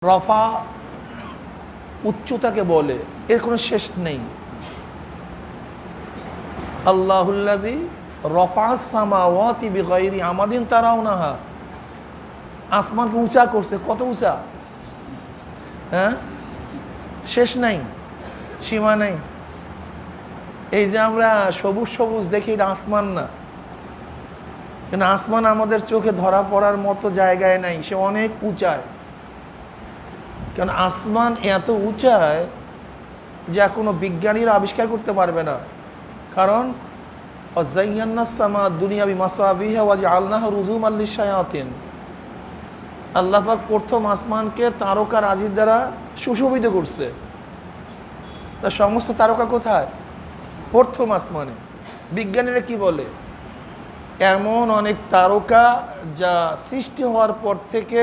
রফা উচ্চতাকে বলে, এর কোনো শেষ নেই। আল্লাহুল্লাযী রফা'আস সামাওয়াতি বিগাইরি আমাদিন তারাউনাহা, আসমানকে উঁচা করছে। কত উঁচা? হ্যাঁ, শেষ নাই, সীমা নাই। এই যে আমরা সবুজ সবুজ দেখি, এটা আসমান না, কিন্তু আসমান আমাদের চোখে ধরা পড়ার মতো জায়গায় নাই, সে অনেক উঁচায়। কারণ আসমান এত উঁচায় যা কোনো বিজ্ঞানীরা আবিষ্কার করতে পারবে না। কারণ ওয়াযায়্যানাস সামা দুনিয়া বিমাসাবিহা ওয়াজআলনাহা রুজুমান লিশ-শায়াতিন, আল্লাহ পাক প্রথম আসমানকে তারকা রাজির দ্বারা সুশোভিত করছে। তা সমস্ত তারকা কোথায়? প্রথম আসমানে। বিজ্ঞানীরা কি বলে, এমন অনেক তারকা যা সৃষ্টি হওয়ার পর থেকে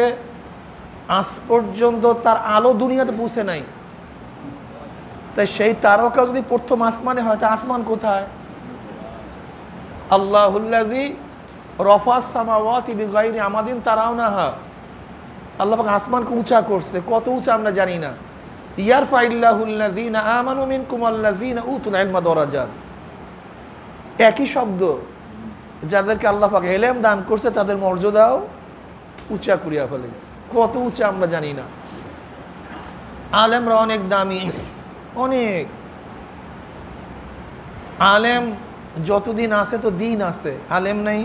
আজ পর্যন্ত তার আলো দুনিয়াতে পৌঁছে নাই। তাই সেই তারকা যদি প্রথম আসমানে হয়, তা আসমান কোথায়? আল্লাহুল্লাযী রফা'আস সামাওয়াতি বিগাইরি আমাদিন তারাউনাহা, আল্লাহ পাক আসমানকে উঁচা করছে। কত উঁচা আমরা জানি না। ইয়ারফাইল্লাহুল্লাযীনা আমানু মিনকুম ওয়াল্লাযীনা উতুল ইলমা দারাজাত, একই শব্দ। যাদেরকে আল্লাহ পাক ইলম দান করছে তাদের মর্যাদাও উঁচা করিয়া ফেলেছে। কত উঁচা আমরা জানি না। আলেমরা অনেক দামি, অনেক আলেম যতদিন আছে তো দিন আছে, আলেম নাই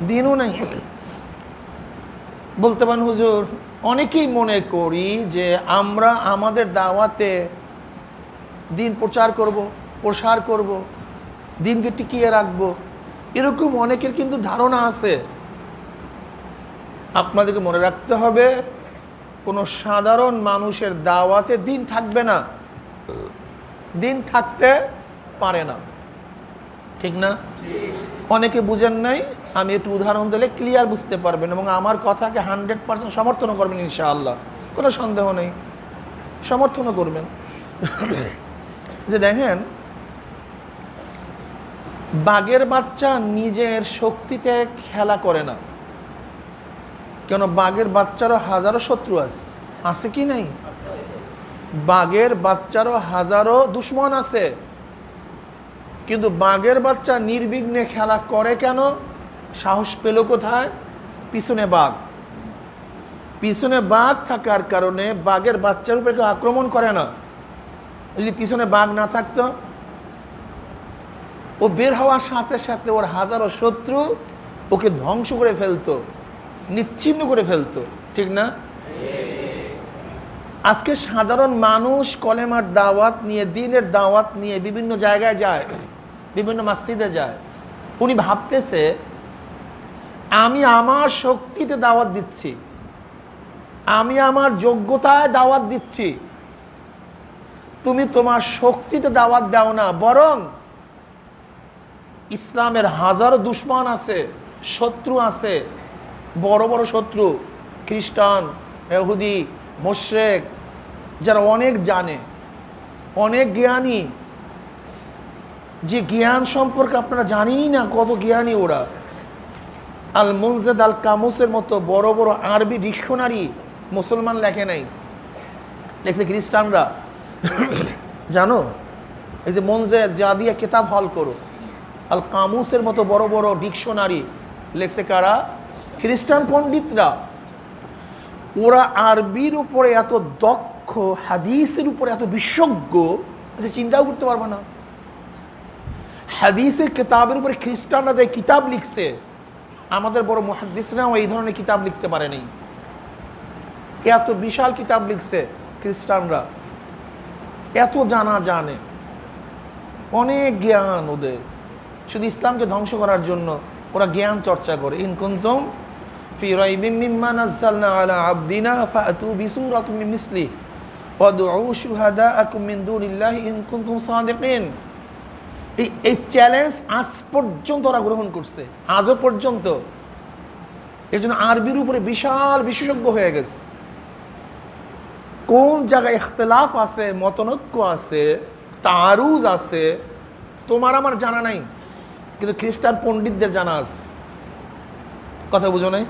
দিনও নাই। বলতে পারেন হুজুর, অনেকেই মনে করি যে আমরা আমাদের দাওয়াতে দিন প্রসার করব, দিনকে টিকিয়ে রাখবো, এরকম অনেকের কিন্তু ধারণা আছে। আপনাদেরকে মনে রাখতে হবে, কোনো সাধারণ মানুষের দাওয়াতে দিন থাকবে না, দিন থাকতে পারে না, ঠিক না? অনেকে বুঝেন নাই, আমি একটু উদাহরণ দিলে ক্লিয়ার বুঝতে পারবেন এবং আমার কথাকে 100% সমর্থন করবেন ইনশাআল্লাহ, কোনো সন্দেহ নেই, সমর্থনও করবেন। যে দেখেন, বাঘের বাচ্চা নিজের শক্তিতে খেলা করে না, কেন? বাঘের বাচ্চারও হাজারো শত্রু আছে কি নাই? বাঘের বাচ্চারও হাজারো দুশ্মন আছে, কিন্তু বাঘের বাচ্চা নির্বিঘ্নে খেলা করে কেন? সাহস পেল কোথায়? পিছনে বাঘ। পিছনে বাঘ থাকার কারণে বাঘের বাচ্চার উপরে কেউ আক্রমণ করে না। যদি পিছনে বাঘ না থাকতো, ও বের হওয়ার সাথে সাথে ওর হাজারো শত্রু ওকে ধ্বংস করে ফেলতো, নিচ্ছিন্ন করে ফেলতো, ঠিক না? আজকে সাধারণ মানুষ কলেমার দাওয়াত নিয়ে, দ্বীনের দাওয়াত নিয়ে বিভিন্ন জায়গায় যায়, বিভিন্ন মসজিদে যায়। উনি ভাবতেছে আমি আমার শক্তিতে দাওয়াত দিচ্ছি, আমি আমার যোগ্যতায় দাওয়াত দিচ্ছি। তুমি তোমার শক্তিতে দাওয়াত দাও না, বরং ইসলামের হাজারো দুশ্মন আছে, শত্রু আছে, বড় বড় শত্রু, খ্রিস্টান, ইহুদি, মুশরিক, যারা অনেক জানে, অনেক জ্ঞানী, যে জ্ঞান সম্পর্কে আপনারা জানেনই না কত জ্ঞানী ওরা। আল মুনজাদ আল কামুসের মতো বড় বড় আরবি ডিকশনারি মুসলমান লেখে নাই, লেখছে খ্রিস্টানরা। জানো, এই যে মুনজাদ যা দিয়ে কিতাব হল করো, আল কামুসের মতো বড় বড় ডিকশনারি লেখছে কারা? খ্রিস্টান পণ্ডিতরা। ওরা আরবির উপরে এত দক্ষ, হাদিসের উপরে এত বিশেষজ্ঞ, চিন্তাও করতে পারবে না। হাদিসের কিতাবের উপরে খ্রিস্টানরা যে কিতাব লিখছে, আমাদের বড় মুহাদ্দিসরাও এই ধরনের কিতাব লিখতে পারে নাই। এত বিশাল কিতাব লিখছে খ্রিস্টানরা, এত জানে, অনেক জ্ঞান ওদের। শুধু ইসলামকে ধ্বংস করার জন্য ওরা জ্ঞান চর্চা করে। ইন কুনতুম ফি রাইবিম মিম্মা নাযালনা আলা আবদিনা ফাতু বিসূরাতিন মিন মিসলি ওয়াদউ শুহাদাআকুম মিন দুনিল্লাহি ইন কুনতুম সাদিকিন। এই চ্যালেঞ্জ আজ পর্যন্ত ওরা গ্রহণ করছে, আজও পর্যন্ত। এর জন্য আরবির উপরে বিশাল বিশেষজ্ঞ হয়ে গেছে। কোন জায়গায় ইখতিলাফ আছে, মতনৈক্য আছে, তারুজ আছে, তোমার আমার জানা নাই, কিন্তু খ্রিস্টান পণ্ডিতদের জানা আছে। কথা বুঝো নাই?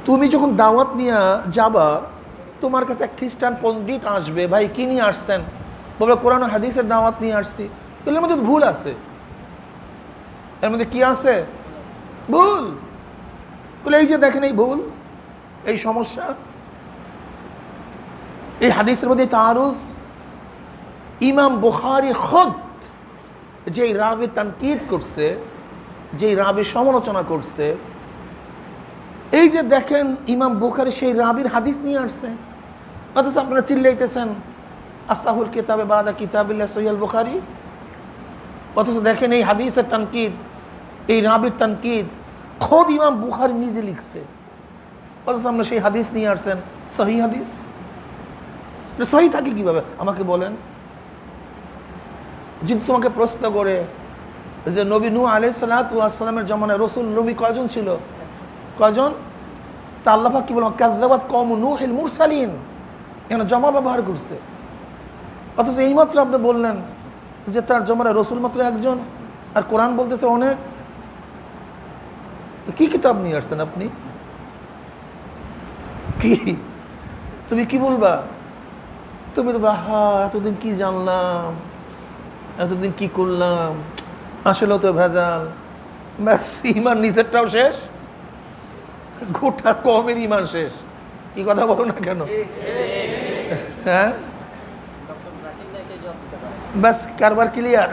তুমি যখন দাওয়াত নিয়ে যাবা, তোমার কাছে এক খ্রিস্টান পণ্ডিত আসবে, ভাই কি নিয়ে আসছেন? বলবে কোরআন হাদিসের দাওয়াত নিয়ে আসছি। এর মধ্যে ভুল আছে, এর মধ্যে কি আছে? ভুল। বলে এই যে দেখেন এই ভুল, এই সমস্যা, এই হাদিসের মধ্যে তারুজ। ইমাম বুখারী খুদ যেই রাবির তানকিদ করছে, যেই রাবির সমালোচনা করছে, এই যে দেখেন ইমাম বুখারী সেই রাবির হাদিস নিয়ে আসছে, অথচ আপনারা চিল্লাইতেছেন আসাহুল কিতাবে বাদা কিতাবিল্লাহ সহিহ বুখারী। অথচ দেখেন এই হাদিসের তানকিদ, এই রাবির তানকিদ খোদ ইমাম বুখারী নিজে লিখছে, অথচ আমরা সেই হাদিস নিয়ে আসছেন সহিহ হাদিস। সহিহ থাকে কিভাবে আমাকে বলেন? যদি তোমাকে প্রশ্ন করে যে নবী নূহ আলাইহিস সালাতু ওয়াস সালামের জামানায় রাসূল নবী কয়জন ছিল? কয়জন? তা আল্লাহ পাক কি বলেন? কাযযাবাত কওমু নূহিল মুরসালিন, এখানে জমা ব্যবহার করছে। অথচ এইমাত্র আপনি বললেন যে তার জমানায় রাসূল মাত্র একজন, আর কোরআন বলতেছে অনেক। কি কিতাব নিয়ে আসছেন আপনি? কি তুমি কি বলবা? তুমি তো বাহা এতদিন কি জানলাম, এতদিন কি করলাম, আসলে তো ভেজাল। ব্যাস, ইমান নিজেরটাও শেষ, গোটা কমের ইমান শেষ। কি কথা বলো না কেন? হ্যাঁ, ব্যাস কারবার ক্লিয়ার।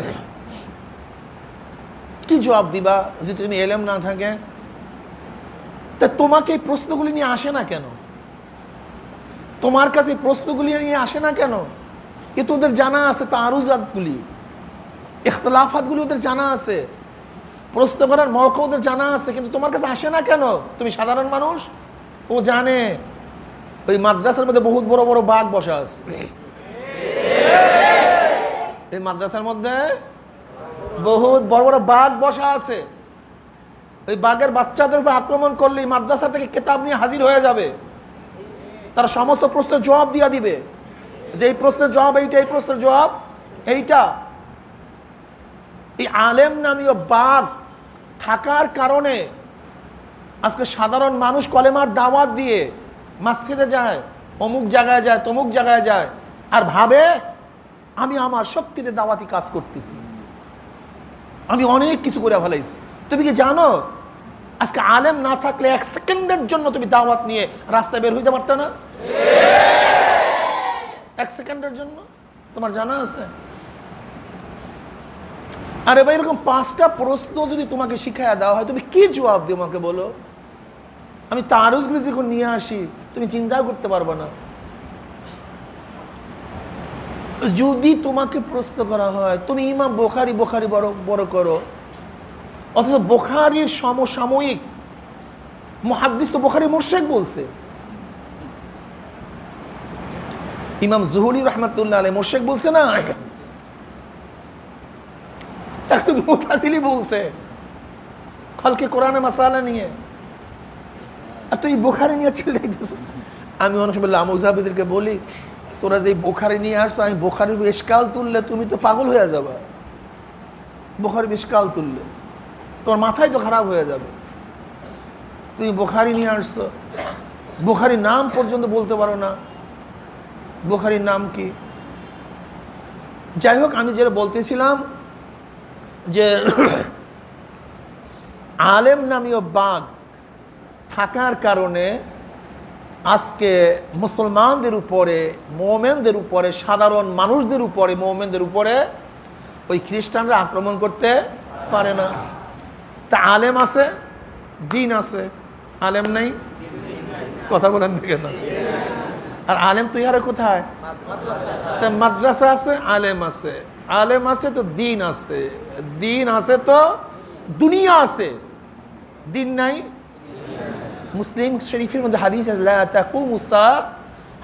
কি জবাব দিবা যদি তুমি এলেম না থাকে? তা তোমাকে এই প্রশ্নগুলি নিয়ে আসে না কেন? তোমার কাছে এই প্রশ্নগুলি নিয়ে আসে না কেন? এ তো ওদের জানা আছে, তারুজাতগুলি, ইখতিলাফাতগুলি ওদের জানা আছে, প্রশ্ন করার মৌকা ওদের জানা আছে, কিন্তু তোমার কাছে আসে না কেন? তুমি সাধারণ মানুষ, ও জানে ওই মাদ্রাসার মধ্যে বহুত বড় বড় বাঘ বসা আছে। এই মাদ্রাসার মধ্যে বহুত বড় বড় বাঘ বসা আছে। ওই বাঘের বাচ্চাদের উপর আক্রমণ করলে মাদ্রাসা থেকে কিতাব নিয়ে হাজির হয়ে যাবে, তারা সমস্ত প্রশ্নের জবাব দিয়ে দিবে, যে এই প্রশ্নের জবাব এইটা, এই প্রশ্নের জবাব এইটা। এই আলেম নামীয় বাঘ থাকার কারণে আজকে সাধারণ মানুষ কলেমার দাওয়াত দিয়ে মসজিদে যায়, অমুক জায়গায় যায়, তমুক জায়গায় যায়, আর ভাবে আমি আমার শক্তিতে দাওয়াতি কাজ করতেছি, আমি অনেক কিছু করে ফেলাইছি। তুমি কি জানো আজকে আলেম না থাকলে এক সেকেন্ডের জন্য তুমি দাওয়াত নিয়ে রাস্তায় বের হইতে পারতে না? এক সেকেন্ডের জন্য, তোমার জানা আছে? আরে ভাই, এরকম 5টা প্রশ্ন যদি তোমাকে শিখাইয়া দেওয়া হয়, তুমি কি জবাব দিও আমাকে বলো? আমি তারুজগুলি যখন নিয়ে আসি, তুমি চিন্তাও করতে পারবে না। যদি তোমাকে প্রশ্ন করা হয় তুমি ইমাম বুখারী বুখারী বড় বড় করো, অথচ বুখারীর সমসাময়িক মুহাদ্দিস তো বুখারী মুরশেক বলছে। ইমাম জুহরি রাহমাতুল্লাহ আলাইহি মুরশেক বলছে না, তাকে তো মুতাজিলি বলছে খালকে কোরআনে মাসালা নিয়ে, আর তুই বুখারী নিয়ে চিল্লাইতেছ। আমি অনেক সময় লামুজাবিদেরকে বলি, তোরা যে বুখারী নিয়ে আসছো, আমি বুখারীর ইশকাল তুললে তুমি তো পাগল হয়ে যাবে। বুখারীর ইশকাল তুললে তোমার মাথায় তো খারাপ হয়ে যাবে। তুমি বুখারী নিয়ে আসছো, বুখারীর নাম পর্যন্ত বলতে পারো না, বুখারীর নাম কি? যাই হোক, আমি যেটা বলতেছিলাম যে আলেম নামীয় বাঘ থাকার কারণে আজকে মুসলমানদের উপরে, মোমেনদের উপরে, সাধারণ মানুষদের উপরে, মোমেনদের উপরে ওই খ্রিস্টানরা আক্রমণ করতে পারে না। তা আলেম আছে, দিন আছে, আলেম নেই, কথা বলেন না কেন? আর আলেম তো ইহারে কোথায়? তা মাদ্রাসা আছে, আলেম আছে, আলেম আছে তো দিন আছে, দিন আছে তো দুনিয়া আছে, দিন নাই। মুসলিম শরীফের মধ্যে হাদিস আছে, লা তাকুমু সাআ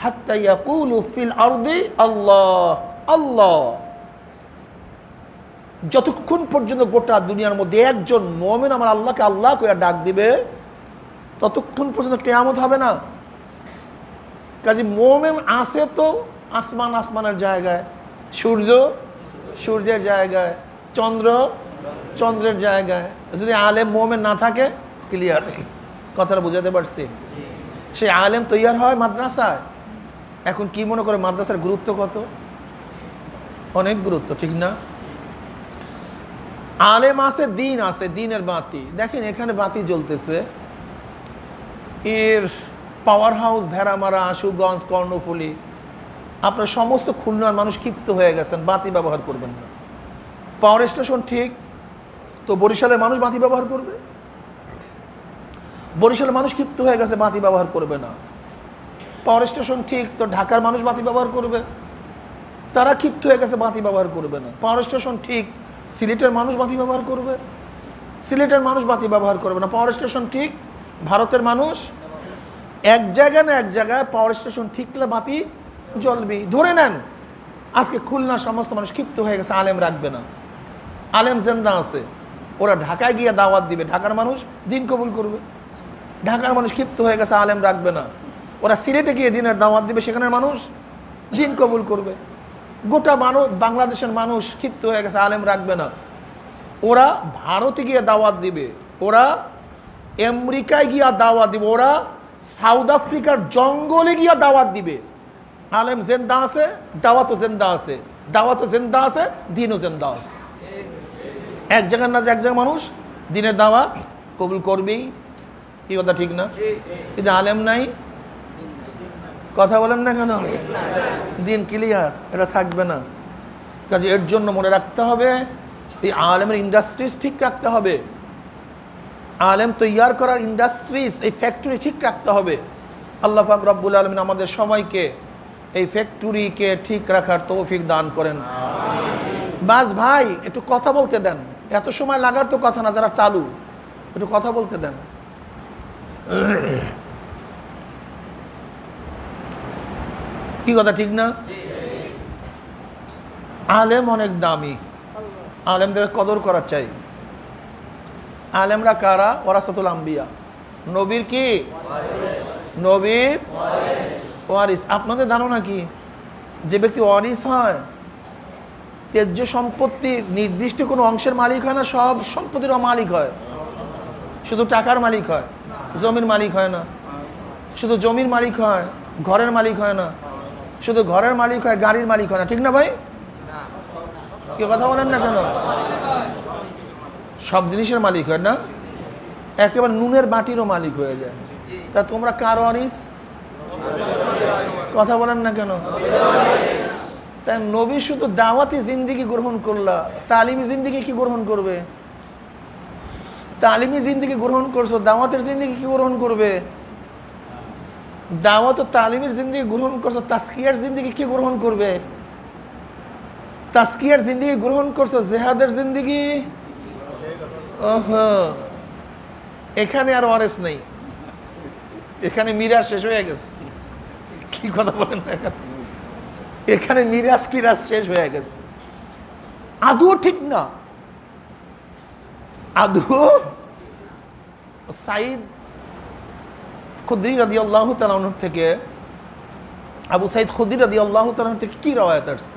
হাত্তা ইয়াকুলু ফিল আরদি আল্লাহ আল্লাহ। যতক্ষণ পর্যন্ত গোটা দুনিয়ার মধ্যে একজন মুমিন আমার আল্লাহকে আল্লাহ কইয়া ডাক দিবে, ততক্ষণ পর্যন্ত কিয়ামত হবে না। কাজে মুমিন আছে তো আসমান আসমানের জায়গায়, সূর্য সূর্যের জায়গায়, চন্দ্র চন্দ্রের জায়গায়। যদি আলেম মুমিন না থাকে, ক্লিয়ার কথাটা বুঝাতে পারছি? সেই আলেম তৈয়ার হয় মাদ্রাসায়। এখন কি মনে করে মাদ্রাসার গুরুত্ব কত? অনেক গুরুত্ব, ঠিক না? আলেম আছে, দিন আছে, দিনের বাতি। দেখেন এখানে বাতি জ্বলতেছে, এর পাওয়ার হাউস ভেড়ামারা, আশুগঞ্জ, কর্ণফুলী, আপনার সমস্ত খুলনার মানুষ ক্ষিপ্ত হয়ে গেছেন, বাতি ব্যবহার করবেন না। পাওয়ার স্টেশন ঠিক, তো বরিশালের মানুষ বাতি ব্যবহার করবে? বরিশালের মানুষ ক্ষিপ্ত হয়ে গেছে, বাতি ব্যবহার করবে না। পাওয়ার স্টেশন ঠিক, তো ঢাকার মানুষ বাতি ব্যবহার করবে? তারা ক্ষিপ্ত হয়ে গেছে, বাতি ব্যবহার করবে না। পাওয়ার স্টেশন ঠিক, সিলেটের মানুষ বাতি ব্যবহার করবে? সিলেটের মানুষ বাতি ব্যবহার করবে না। পাওয়ার স্টেশন ঠিক, ভারতের মানুষ এক জায়গায় না এক জায়গায় পাওয়ার স্টেশন ঠিকলে বাতি জ্বলবি। ধরে নেন আজকে খুলনার সমস্ত মানুষ ক্ষিপ্ত হয়ে গেছে, আলেম রাখবে না, আলেম জেন্দা আছে, ওরা ঢাকায় গিয়ে দাওয়াত দিবে, ঢাকার মানুষ দিন কবুল করবে। ঢাকার মানুষ ক্ষিপ্ত হয়ে গেছে, আলেম রাখবে না, ওরা সিলেটে গিয়ে দিনের দাওয়াত দিবে, সেখানের মানুষ দিন কবুল করবে। গোটা মানুষ, বাংলাদেশের মানুষ ক্ষিপ্ত হয়ে গেছে, আলেম রাখবে না, ওরা ভারতে গিয়ে দাওয়াত দিবে, ওরা আমেরিকায় গিয়া দাওয়াত দিবে, ওরা সাউথ আফ্রিকার জঙ্গলে গিয়া দাওয়াত দিবে। আলেম জেন্দা আছে, দাওয়াতও জেন্দা আছে, দাওয়াতও জেন্দা আছে, দিনও জেন্দা আছে। এক জায়গার না যে এক জায়গায় মানুষ দিনের দাওয়াত কবুল করবেই, কি কথা ঠিক না? কিন্তু আলেম নাই, কথা বলেন না কেন? দিন ক্লিয়ার, এটা থাকবে না। কাজে এর জন্য মনে রাখতে হবে, এই আলেমের ইন্ডাস্ট্রিজ ঠিক রাখতে হবে, আলেম তৈয়ার করার ইন্ডাস্ট্রিজ, এই ফ্যাক্টরি ঠিক রাখতে হবে। আল্লাহ পাক রব্বুল আলামিন আমাদের সবাইকে এই ফ্যাক্টরিকে ঠিক রাখার তৌফিক দান করেন। বাস ভাই একটু কথা বলতে দেন, এত সময় লাগার তো কথা না, যারা চালু একটু কথা বলতে দেন। কি কথা ঠিক না? আলেম অনেক দামি, আলেমদের কদর করা চাই। আলেমরা কারা? ওয়ারাসাতুল আম্বিয়া, নবীর কি? নবীর ওয়ারিস। আপনাদের ধারণা কি যে ব্যক্তি ওয়ারিস হয় তেজ্য সম্পত্তির নির্দিষ্ট কোনো অংশের মালিক হয় না, সব সম্পত্তির মালিক হয়? শুধু টাকার মালিক হয়, জমির মালিক হয় না। শুধু জমির মালিক হয়, ঘরের মালিক হয় না। শুধু ঘরের মালিক হয়, গাড়ির মালিক হয় না, ঠিক না ভাই? কি কথা বলেন না কেন? সব জিনিসের মালিক হয় না, একেবারে নুনের বাটিরও মালিক হয়ে যায়। তা তোমরা কার ওয়ারিস? কথা বলেন না কেন? তাই নবী শুধু দাওয়াতি জিন্দিগি গ্রহণ করলা, তালিমি জিন্দিগি কি গ্রহণ করবে? তালিমি জিন্দিগি গ্রহণ করছো, দাওয়াতের জিন্দিগি কি গ্রহণ করবে? দাওয়াত ও তালিমের জিন্দিগি গ্রহণ করছো, তাজকিয়ার জিন্দিগি কি গ্রহণ করবে? তাজকিয়ার জিন্দিগি গ্রহণ করছো, জেহাদের জিন্দিগি এখানে আর ওয়ারিস নেই, এখানে মিরাজ শেষ হয়ে গেছে। কি কথা বলেন না, এখানে মিরাজ টিরাজ শেষ হয়ে গেছে। আদৌ ঠিক না, আদৌ। সাইদ খুদরি রাদিয়াল্লাহু তাআলা আনহু থেকে, আবু সাইদ খুদরি রাদিয়াল্লাহু তাআলা থেকে কি রওয়ায়াত আছে?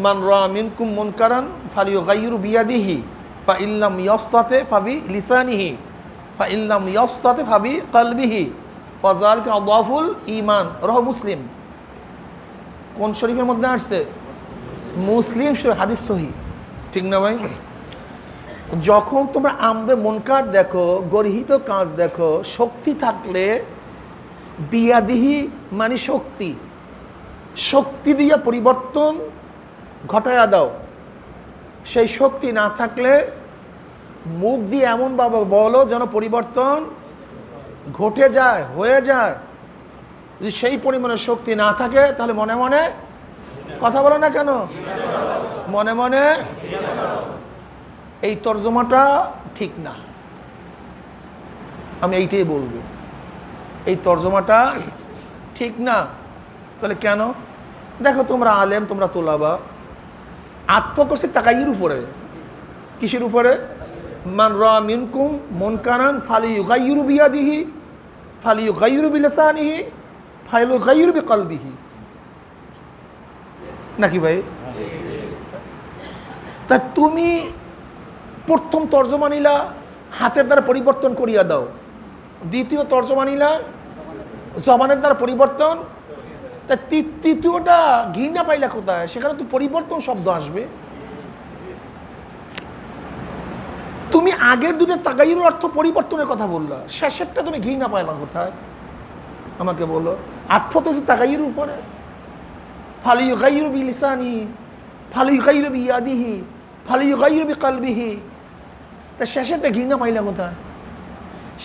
মান রা মিনকুম মুনকারান ফালিয়ুগাইয়িরু বিয়াদিহি ফা ইল্লাম ইয়াসতাতি ফাবি লিসানিহি ফা ইল্লাম ইয়াসতাতি ফাবি কলবিহি ওয়া যালিকা আদাফুল ঈমান। রাহ মুসলিম। কোন শরীফের মধ্যে আসছে? মুসলিম শরীফ, হাদিস সহিহ, ঠিক না ভাই? যখন তোমরা আমরে মুনকার দেখো, গর্হিত কাজ দেখো, শক্তি থাকলে বিয়াদিহি মানে শক্তি, শক্তি দিয়ে পরিবর্তন ঘটায়া দাও। সেই শক্তি না থাকলে মুখ দিয়ে এমনভাবে বলো যেন পরিবর্তন ঘটে যায়, হয়ে যায়। যদি সেই পরিমাণে শক্তি না থাকে তাহলে মনে মনে কথা বলো না কেন? মনে মনে। এই তর্জমাটা ঠিক না, আমি এইটাই বলবো, এই তর্জমাটা ঠিক না। তাহলে কেন? দেখো তোমরা আলেম, তোমরা তোলাবা, আত্ম করছে তাকাইয়ের উপরে। কিসের উপরে? মান রা মিনকুম মুনকারান ফালিয়ুগাইয়িরু বিয়াদিহি ফালিয়ুগাইয়িরু বিলিসানিহি ফালিয়ুগাইয়িরু বিকলবিহি, নাকি ভাই? তা তুমি প্রথম তর্জমা নিলা হাতের দ্বারা পরিবর্তন করিয়া দাও, দ্বিতীয় তর্জমা নিলা জবানের দ্বারা পরিবর্তন, তা তৃতীয়টা ঘৃণা পাইলা কোথায়? সেখানে তো পরিবর্তন শব্দ আসবে। তুমি আগের দুটো তাগাইয়ের অর্থ পরিবর্তনের কথা বললা, শেষেরটা তুমি ঘৃণা পাইলা কোথায় আমাকে বলো। আটফ তো তাগাইয়ের উপরে, ফালি ইউগাইয়িরু বিলিসানিহি, ফালি ইউগাইয়িরু বিয়াদিহি, ফালি ইউগাইয়িরু বিকলবিহি, তা শেষেরটা ঘৃণা পাইলা কোথায়?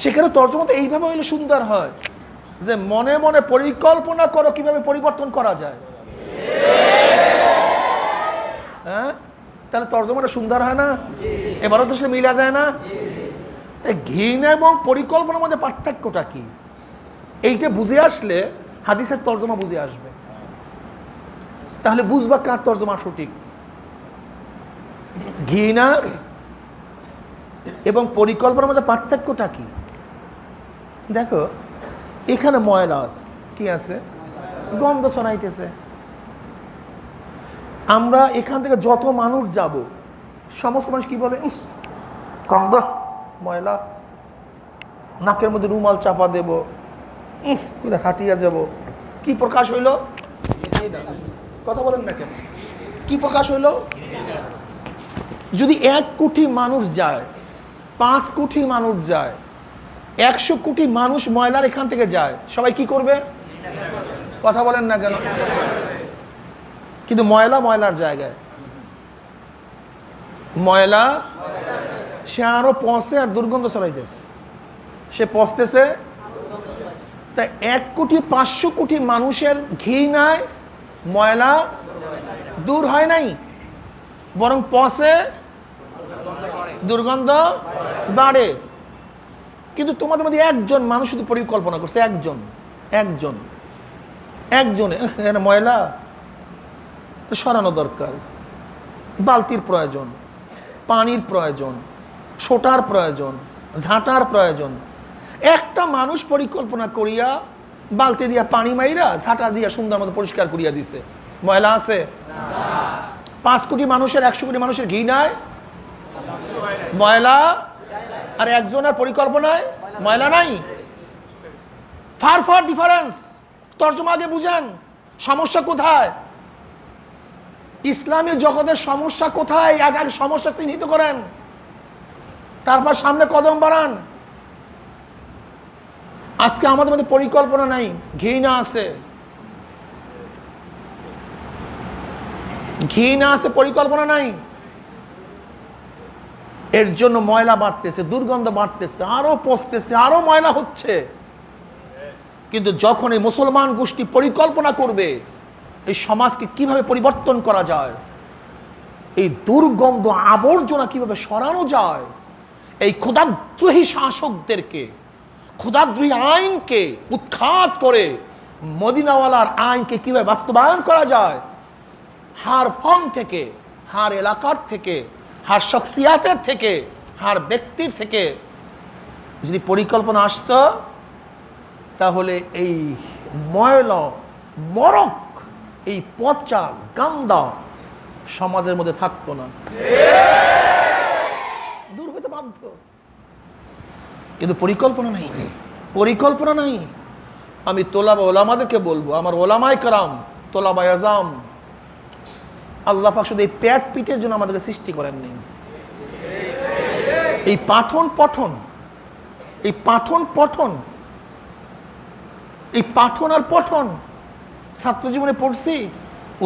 সেখানে তর্জমা তো এইভাবে হইলে সুন্দর হয় যে মনে মনে পরিকল্পনা করো কিভাবে পরিবর্তন করা যায়। হ্যাঁ, তাহলে তর্জমাটা সুন্দর হয় না? এবারও তো সে মিলা যায় না? ঘৃণা এবং পরিকল্পনার মধ্যে পার্থক্যটা কি, এইটা বুঝে আসলে হাদিসের তর্জমা বুঝে আসবে। তাহলে বুঝবা কার তর্জমা সঠিক। ঘৃণা এবং পরিকল্পনার মধ্যে পার্থক্যটা কি? দেখো, এখানে ময়লা কি আছে? গন্ধ ছড়াইতেছে। আমরা এখান থেকে যত মানুষ যাব, সমস্ত মানুষ কি বলে? গন্ধ, ময়লা, নাকের মধ্যে রুমাল চাপা দেব, হাঁটিয়া যাব। কি প্রকাশ হইল? কথা বলেন না কেন? কি প্রকাশ হইল? যদি 1 কোটি মানুষ যায়, 5 কোটি মানুষ যায়, 100 কোটি মানুষ ময়লার এখান থেকে যায়, সবাই কি করবে? কথা বলেন না কেন? কিন্তু ময়লা ময়লার জায়গায়, ময়লা সে আরো পচে আর দুর্গন্ধ ছড়াইতেছে, সে পচতেছে। তাই 1 কোটি 500 কোটি মানুষের ঘৃণায় ময়লা দূর হয় নাই, বরং পচে, দুর্গন্ধ বাড়ে। কিন্তু তোমাদের মধ্যে একজন মানুষ শুধু পরিকল্পনা করছে, একজনে ময়লা সরানো দরকার, বালতির প্রয়োজন, পানির প্রয়োজন, সোটার প্রয়োজন, ঝাঁটার প্রয়োজন। একটা মানুষ পরিকল্পনা করিয়া বালতি দিয়া পানি মাইরা ঝাঁটা দিয়া সুন্দর মতো পরিষ্কার করিয়া দিছে, ময়লা আছে? 5 কোটি মানুষের 100 কোটি মানুষের ঘৃণায় ময়লা, আর একজনের পরিকল্পনায় ময়লা নাই। Far difference. তর্জমা আগে বুঝেন সমস্যা কোথায়, ইসলামী জগতের সমস্যা কোথায়, আগে সমস্যা চিহ্নিত করেন, তারপর সামনে কদম বাড়ান। আজকে আমাদের মধ্যে পরিকল্পনা নাই, ঘৃণা আছে, পরিকল্পনা নাই। এর জন্য ময়লা বাড়তেছে, দুর্গন্ধ বাড়তেছে, আরো পচতেছে, আরো ময়লা হচ্ছে। কিন্তু যখন এই মুসলমান গোষ্ঠী পরিকল্পনা করবে এই সমাজকে কিভাবে পরিবর্তন করা যায়, এই দুর্গন্ধ আবর্জনা কিভাবে সরানো যায়, এই খোদাদ্রোহী শাসকদেরকে, খোদাদ্রোহী আইনকে উৎখাত করে মদিনাওয়ালার আইনকে কিভাবে বাস্তবায়ন করা যায়, হার ফর্ম থেকে, হার এলাকার থেকে, হার শখসিয়াতের থেকে, হার ব্যক্তির থেকে যদি পরিকল্পনা আসতো, তাহলে এই ময়লা মরক, এই পচা গান্দা সমাজের মধ্যে থাকতো না, দূর হইতে বাধ্য। কিন্তু পরিকল্পনা নাই। আমি তোলাবা ওলামাদেরকে বলবো, আমার ওলামায়ে কেরাম, তোলাবায়ে আযাম, আল্লাহ পাক শুধু এই পেট পিটের জন্য আমাদেরকে সৃষ্টি করেননি। এই পাঠন পঠন আর পঠন ছাত্র জীবনে পড়ছি,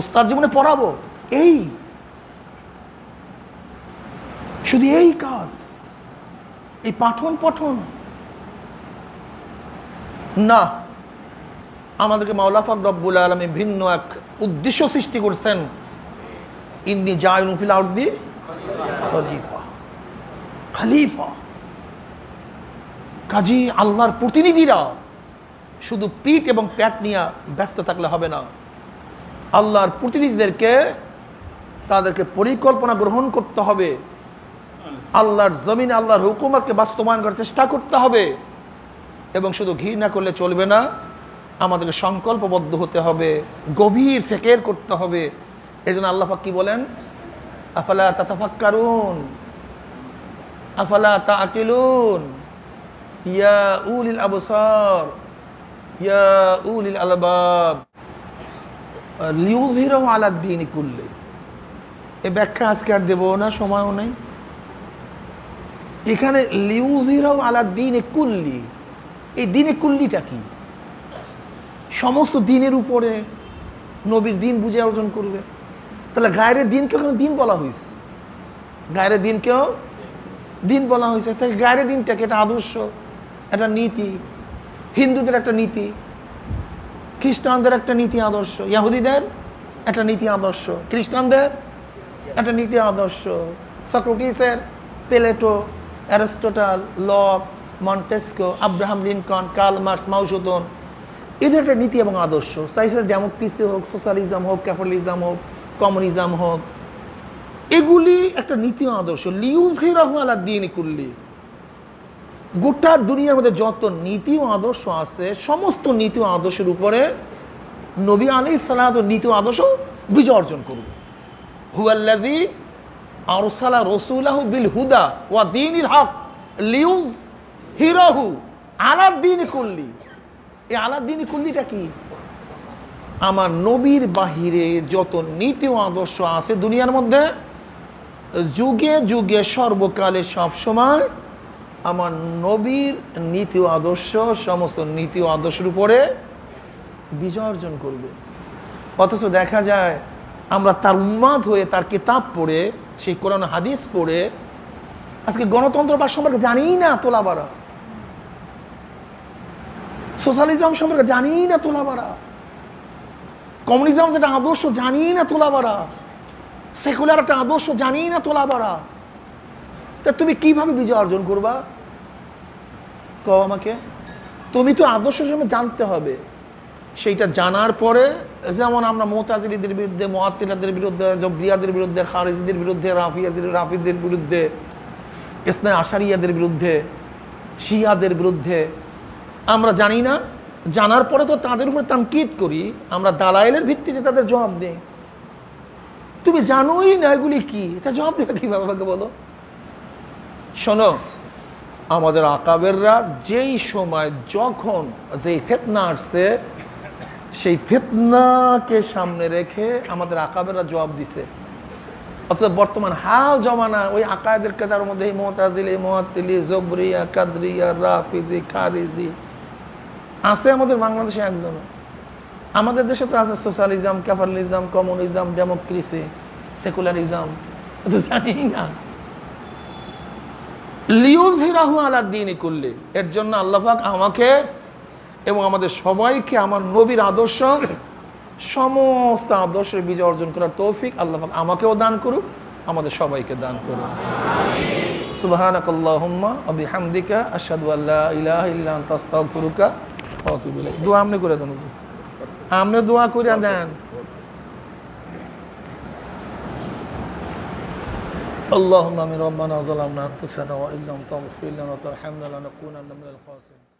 উস্তাদ জীবনে পড়াবো, এই শুধু এই কাজ, এই পাঠন পঠন না। আমাদেরকে মাওলা পাক রব্বুল আলামিন ভিন্ন এক উদ্দেশ্য সৃষ্টি করছেন, ইন্নী জাইলুন ফিল আরদি খলিফা। কাজী আল্লাহর প্রতিনিধিরা শুধু পিঠ এবং পেট নিয়ে ব্যস্ত থাকলে হবে না। আল্লাহর প্রতিনিধিদেরকে, তাদেরকে পরিকল্পনা গ্রহণ করতে হবে, আল্লাহর জমিনে আল্লাহর হুকুমতকে বাস্তবায়ন করার চেষ্টা করতে হবে। এবং শুধু ঘৃণা করলে চলবে না, আমাদেরকে সংকল্পবদ্ধ হতে হবে, গভীর ফিকির করতে হবে। এই জন্য আল্লাহ পাক কি বলেন? আফালা তাতাফাক্কারুন আফালা তাআকিলুন ইয়া উলিল আবসার ইয়া উলিল আলবাব লিউযহিরাহু আলা দ্বীনি কুল্লি। এ ব্যাখ্যা আজকে আর দেবো না, সময়ও নেই। এখানে লিউযহিরাহু আলা দ্বীনি কুল্লি, এই দ্বীনে কুল্লিটা কি? সমস্ত দিনের উপরে নবীর দিন বুঝে অর্জন করবে। তাহলে গায়রের দিনকেও এখানে দিন বলা হয়েছে, গায়রের দিনকেও দিন বলা হয়েছে। তাই গায়রের দিনটাকে একটা আদর্শ, একটা নীতি, হিন্দুদের একটা নীতি, খ্রিস্টানদের একটা নীতি আদর্শ, ইহুদিদের একটা নীতি আদর্শ, খ্রিস্টানদের একটা নীতি আদর্শ, সক্রেটিসের, Plato, Aristotle, Locke, Montesquieu, Abraham Lincoln, Karl Marx, Mao Zedong, এদের একটা নীতি এবং আদর্শ। চাইছে ডেমোক্রেসি হোক, সোশ্যালিজম হোক, ক্যাপিটালিজম হোক, কমিউনিজম হোক, এগুলি একটা নীতি আদর্শ। লিউযহিরাহু আলা দ্বীনি কুল্লি, গোটা দুনিয়ার মধ্যে যত নীতি ও আদর্শ আছে সমস্ত নীতি ও আদর্শের উপরে নবী আলাইহিস সালাতু নীতি ও আদর্শ বিজয় অর্জন করবে। হুয়াল্লাযী আরসালা রাসূলাহু বিল হুদা ওয়া দীনিল হক লিউযহিরাহু আলা দ্বীনি কুল্লি। এই আলা দ্বীনি কুল্লিটা কি? আমার নবীর বাহিরে যত নীতি ও আদর্শ আছে দুনিয়ার মধ্যে, যুগে যুগে সর্বকালে সবসময় আমার নবীর নীতি ও আদর্শ সমস্ত নীতি ও আদর্শের উপরে বিজয় অর্জন করবে। অথচ দেখা যায় আমরা তার উম্মাদ হয়ে তার কিতাব পড়ে, সেই কোরআন হাদিস পড়ে আজকে গণতন্ত্রবাদ সম্পর্কে জানি না তোলাবাড়া, সোশ্যালিজম সম্পর্কে জানি না তোলাবাড়া, কমিউনিজম যেটা আদর্শ জানি না তোলাবাড়া, সেকুলার একটা আদর্শ জানি না তোলাবাড়া। তা তুমি কিভাবে বিজয় অর্জন করবা? কও আমাকে। তুমি তো আদর্শ হিসেবে জানতে হবে। সেইটা জানার পরে, যেমন আমরা মুতাজিলীদের বিরুদ্ধে, মুআত্তিলাদের বিরুদ্ধে, জবরিয়াদের বিরুদ্ধে, খারিজিদের বিরুদ্ধে, রাফিদের বিরুদ্ধে, ইসনা আশারিয়াদের বিরুদ্ধে, শিয়াদের বিরুদ্ধে আমরা জানি না, জানার পরে তো তাদের উপরে তানকিদ করি, আমরা দালাইলের ভিত্তিতে তাদের জবাব দিই। তুমি জানোই না এগুলি কি, তা জবাব দেবে কীভাবে আমাকে বলো? শোনো, আমাদের আকাবেররা যেই সময় যখন যেই ফিতনা আসছে সেই ফিতনাকে সামনে রেখে আমাদের আকাবেররা জবাব দিছে। অথচ বর্তমান হাল জমানা ওই আকায়েদের কেতার মধ্যে এই মুতাজিলি, মুআত্তিলি, জবরিয়া, কাদরিয়া, রাফিজি, খারিজি আছে আমাদের বাংলাদেশে একজন। আমাদের দেশে তো আছে socialism, capitalism, communism, democracy, secularism, তো জানি না। লিউযহিরাহু আলা দ্বীনি কুল্লি, এর জন্য আল্লাহ পাক আমাকে এবং আমাদের সবাইকে আমার নবীর আদর্শ সমস্ত আদর্শের বিজয় অর্জন করার তৌফিক আল্লাহ পাক আমাকেও দান করুক, আমাদের সবাইকে দান করুক। সুবহানাকাল্লাহুম্মা ওয়া বিহামদিকা আশহাদু আল্লা ইলাহা ইল্লা আনতা আস্তাগফিরুকা ওয়া আতুবু ইলাইক। দোয়া আমনে করে দেন, আমনে দোয়া করে দেন। اللهم من ربنا ظلمنا انفسنا وان لم تغفر لنا وترحمنا لنكونن من الخاسرين